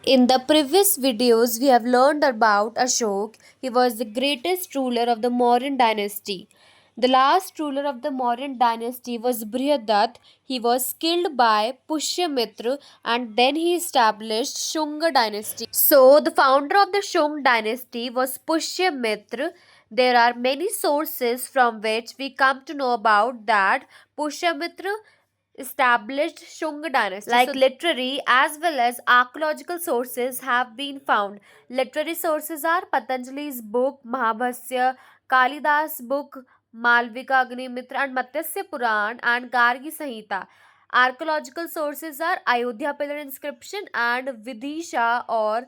In the previous videos, we have learned about Ashok. He was the greatest ruler of the Mauryan dynasty. The last ruler of the Mauryan dynasty was Brihadat. He was killed by Pushyamitra and then he established Shunga dynasty. So, the founder of the Shung dynasty was Pushyamitra. There are many sources from which we come to know about that Pushyamitra established Shunga dynasty. Like literary as well as archaeological sources have been found. Literary sources are Patanjali's book Mahabhasya, Kalidas' book Malvika Agnimitra and Matsya Puran and Gargi Samhita. Archaeological sources are Ayodhya pillar inscription and Vidisha or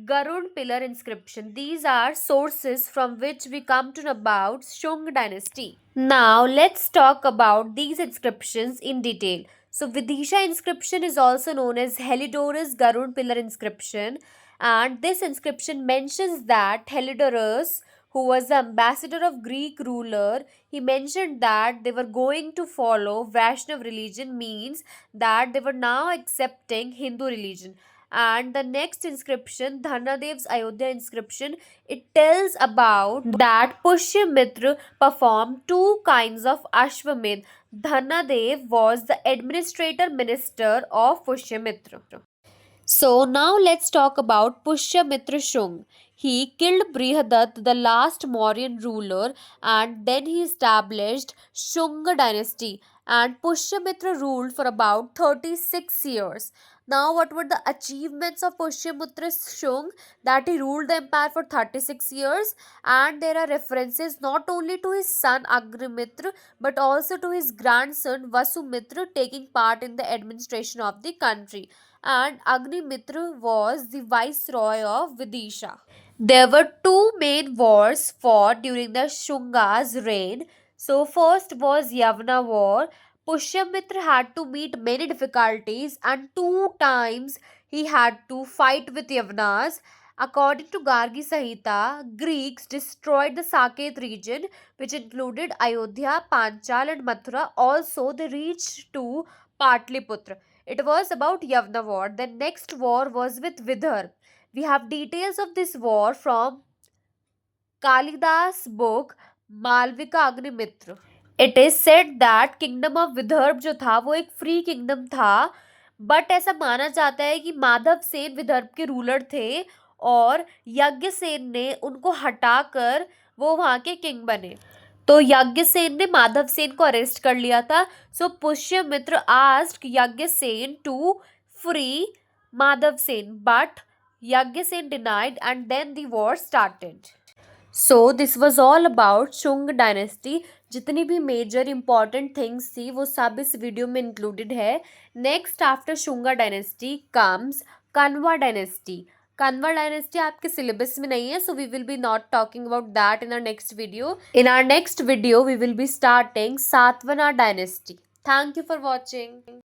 Garud pillar inscription. These are sources from which we come to know about Shung dynasty. Now let's talk about these inscriptions in detail. So Vidisha inscription is also known as Heliodorus Garud pillar inscription, and this inscription mentions that Heliodorus, who was the ambassador of Greek ruler, he mentioned that they were going to follow Vaishnav religion, means that they were now accepting Hindu religion. And the next inscription, Dhanadev's Ayodhya inscription, it tells about that Pushyamitra performed two kinds of Ashwamedh. Dhanadev was the administrator minister of Pushyamitra. So now let's talk about Pushyamitra Shung. He killed Brihadat, the last Mauryan ruler, and then he established Shunga dynasty. And Pushyamitra ruled for about 36 years. Now, what were the achievements of Pushyamitra Shung? That he ruled the empire for 36 years, and there are references not only to his son Agrimitra but also to his grandson Vasumitra taking part in the administration of the country, and Agnimitra was the viceroy of Vidisha. There were two main wars fought during the Shunga's reign. So, first was Yavana War. Pushyamitra had to meet many difficulties, and two times he had to fight with Yavanas. According to Gargi Samhita, Greeks destroyed the Saket region, which included Ayodhya, Panchal, and Mathura. Also, they reached to Patliputra. It was about Yavana war. The next war was with Vidarbha. We have details of this war from Kalidas' book Malvika Agnimitra. It is said that kingdom of Vidarbha जो था वो एक free kingdom था, but ऐसा माना जाता है कि माधव सेन विदर्भ के रूलर थे और यज्ञसेन ने उनको हटाकर वो वहाँ के किंग बने. तो यज्ञसेन ने माधव सेन को अरेस्ट कर लिया था. So Pushyamitra asked Yajnasena to free Madhav Sen, but Yajnasena denied and then the war started. So this was all about Shunga dynasty. जितनी भी मेजर इंपॉर्टेंट थिंग्स थी वो सब इस वीडियो में इंक्लूडेड है. Next after Shunga dynasty comes Kanva dynasty. Kanva dynasty आपके सिलेबस में नहीं है, so we will be not talking about that in our next video. In our next video we will be starting Satavahana dynasty. Thank you for watching.